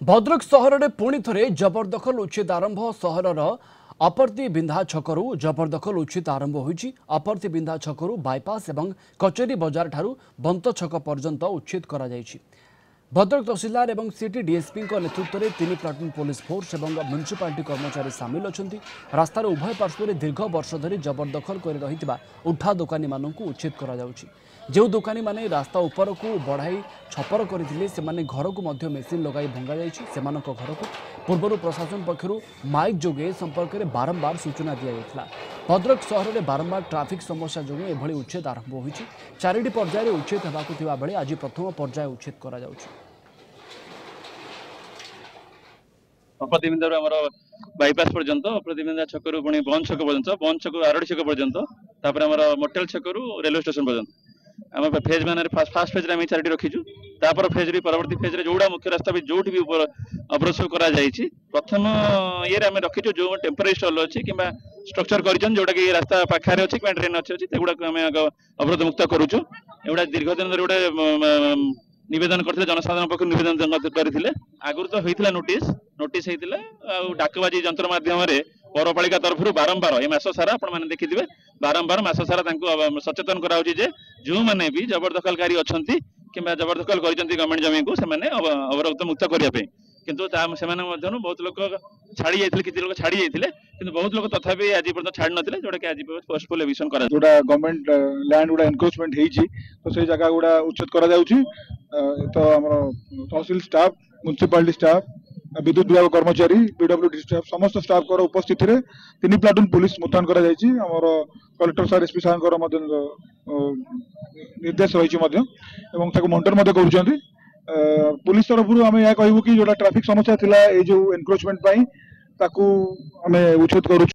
भद्रक सहर में पुणी थे जबरदखल उच्छेद आरंभ सहरर अपरती बिंधा छकरू जबरदखल उच्छेद आरंभ होईछि। अपरती बिंधा छकरू बाईपास एवं कचेरी बजार ठारू बंत छक पर्यंत उच्छेद करा जायछि। भद्रक तहसीलदार एवं सिटी डीएसपी नेतृत्व में 3 प्लाटून पुलिस फोर्स और म्युनिसिपालिटी कर्मचारी सामिल अच्छा। रास्तार उभय पार्श्व दीर्घ वर्ष धरी जबरदखल कर रही उठा दोकानी मानक उच्छेद करा जाउछि। जो दोकानी माने रास्ता उपर को बढ़ाई छपर करथिले सेमाने घर को मध्य मेसिन लगाई भंगा जायछि। सेमानक घर को पूर्व प्रशासन पक्षरु माइक जोगे संपर्क में बारंबार सूचना दि जायथिला। भद्रक सहर में बारंबार ट्राफिक समस्या जो एभली उच्छेद आरंभ होईछि। 4टी पर्यायर उच्छेद हेबाकु थिबा बेले आज प्रथम पर्याय उच्छेद करा जाउछि। अपरतिबिंदा बाईपास पर्यंत अपरतिबिंदा छकरू पुणी बंद छक पर्यंत बंद छक आरडी छक पर्यंत मोटेल छकरू रेलवे स्टेशन पर्यंत आम फेज मान फास्ट फेज आम 4टी रखीचु। फेज परवर्ती फेज जोड़ा मुख्य रास्ता भी जो भी अवरोध कर प्रथम ये रखीचु जो टेम्पररी स्टल अच्छी कि स्ट्रक्चर कर जोटा कि रास्ता पाखे अच्छी कि ट्रेन अच्छी गुड़ाक आम अवरोध मुक्त करुचु। एगुड़ा दीर्घ दिन गोटे निवेदन करते जनसाधारण पक्ष निवेदन करते आगुरी तो होता नोटिस होता डाकबाजी जंत्र माध्यम पौरपालिका तरफ बारंबार ये मस सारा आप देखिए बारंबार मस सारा सचेतन कराऊँच जो मैंने भी जबरदखलकारी अच्छा कि जबरदखल कर गवर्नमेंट जमी को अवरोध मुक्त करने किंतु बहुत लोग छाड़ी जाते किसी लोग छाड़ी जाते किंतु बहुत लोग तथापि आज पर्यटन छाड़ी नथिले जोटा कि आज फोर्सफुल एविक्शन करा जोटा गवर्नमेंट लैंड गुडा एनक्रोचमेंट होईची तो से जगह गुडा उच्छेद करा जाउची। तो हमर तहसील स्टाफ म्युनिसिपालिटी स्टाफ विद्युत विभाग कर्मचारी पीडब्ल्यूडी स्टाफ समस्त स्टाफ कर उपस्थिति रे 3 प्लाटून पुलिस मुतयन करा जायची। हमर कलेक्टर सर एसपी सार निर्देश रही एवं ताको मॉनिटर मध्ये करूछंती। पुलिस तरफ आम यह कहूँ कि जोटा ट्रैफिक समस्या थिला ए जो एनक्रोचमेंट ताकू आम उच्छेद करूँ।